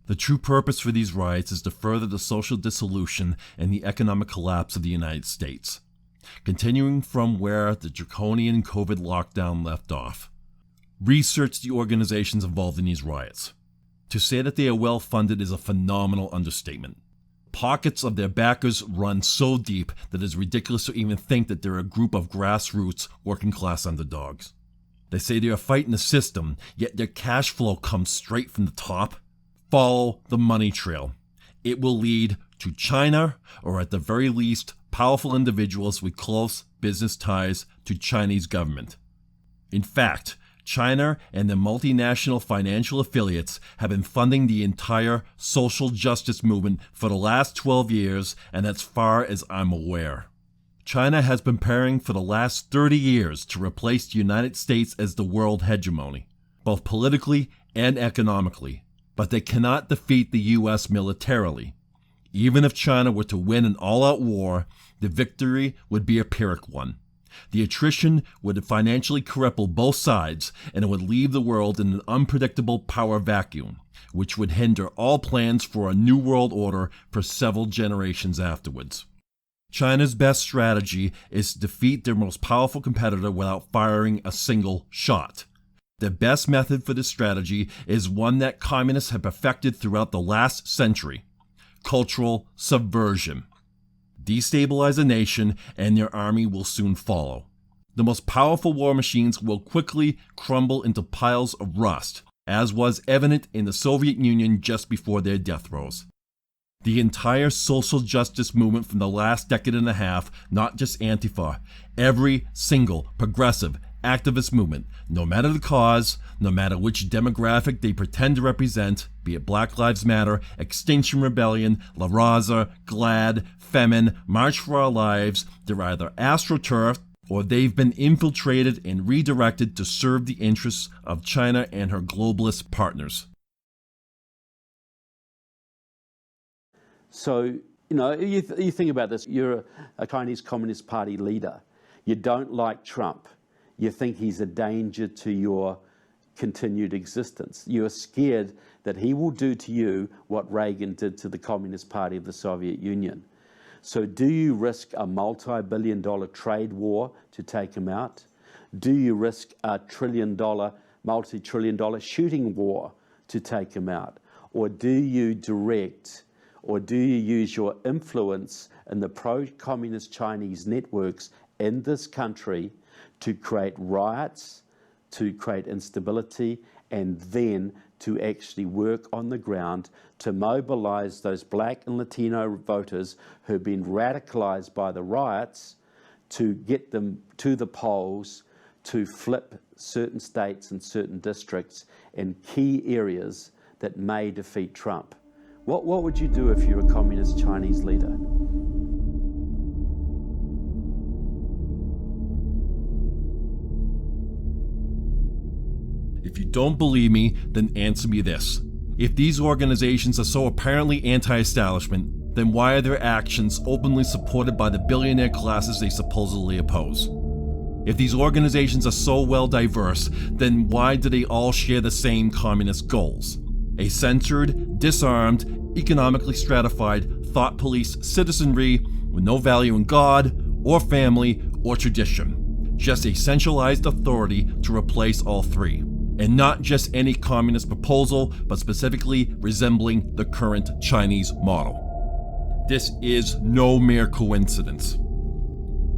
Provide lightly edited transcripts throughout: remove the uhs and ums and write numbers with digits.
The true purpose for these riots is to further the social dissolution and the economic collapse of the United States, continuing from where the draconian COVID lockdown left off. Research the organizations involved in these riots. To say that they are well funded is a phenomenal understatement. Pockets of their backers run so deep that it is ridiculous to even think that they're a group of grassroots working class underdogs. They say they are fighting the system, yet their cash flow comes straight from the top. Follow the money trail. It will lead to China, or at the very least, powerful individuals with close business ties to Chinese government. In fact, China and the multinational financial affiliates have been funding the entire social justice movement for the last 12 years, and as far as I'm aware. China has been preparing for the last 30 years to replace the United States as the world hegemony, both politically and economically, but they cannot defeat the US militarily. Even if China were to win an all-out war, the victory would be a Pyrrhic one. The attrition would financially cripple both sides, and it would leave the world in an unpredictable power vacuum, which would hinder all plans for a new world order for several generations afterwards. China's best strategy is to defeat their most powerful competitor without firing a single shot. The best method for this strategy is one that communists have perfected throughout the last century: cultural subversion. Destabilize a nation and their army will soon follow. The most powerful war machines will quickly crumble into piles of rust, as was evident in the Soviet Union just before their death throes. The entire social justice movement from the last decade and a half, not just Antifa, every single progressive activist movement, no matter the cause, no matter which demographic they pretend to represent, be it Black Lives Matter, Extinction Rebellion, La Raza, GLAAD, Femin, March for Our Lives, they're either astroturfed or they've been infiltrated and redirected to serve the interests of China and her globalist partners. So, you think about this. You're a Chinese Communist Party leader. You don't like Trump. You think he's a danger to your continued existence. You're scared that he will do to you what Reagan did to the Communist Party of the Soviet Union. So do you risk a multi-billion-dollar trade war to take him out? Do you risk a multi-trillion-dollar shooting war to take him out? Or do you use your influence in the pro-communist Chinese networks in this country to create riots, to create instability, and then to actually work on the ground to mobilize those Black and Latino voters who've been radicalized by the riots, to get them to the polls, to flip certain states and certain districts in key areas that may defeat Trump? What would you do if you're a communist Chinese leader? If you don't believe me, then answer me this. If these organizations are so apparently anti-establishment, then why are their actions openly supported by the billionaire classes they supposedly oppose? If these organizations are so well diverse, then why do they all share the same communist goals? A censored, disarmed, economically stratified, thought police citizenry with no value in God, or family, or tradition. Just a centralized authority to replace all three. And not just any communist proposal, but specifically resembling the current Chinese model. This is no mere coincidence.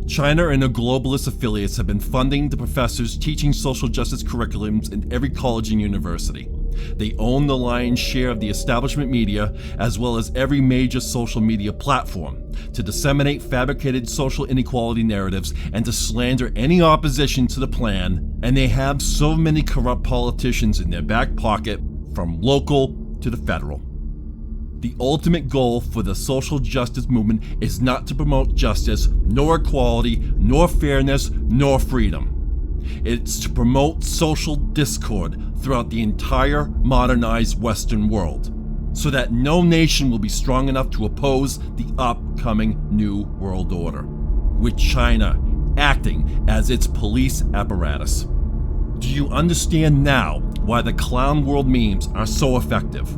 China and her globalist affiliates have been funding the professors teaching social justice curriculums in every college and university. They own the lion's share of the establishment media, as well as every major social media platform, to disseminate fabricated social inequality narratives and to slander any opposition to the plan, and they have so many corrupt politicians in their back pocket, from local to the federal. The ultimate goal for the social justice movement is not to promote justice, nor equality, nor fairness, nor freedom. It's to promote social discord throughout the entire modernized Western world, so that no nation will be strong enough to oppose the upcoming New World Order, with China acting as its police apparatus. Do you understand now why the clown world memes are so effective?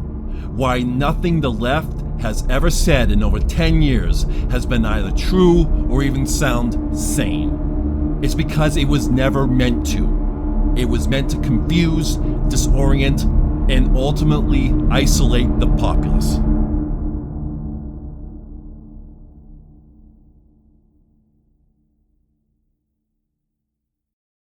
why nothing the left has ever said in over 10 years has been either true or even sound sane. It's because it was never meant to. It was meant to confuse, disorient, and ultimately isolate the populace.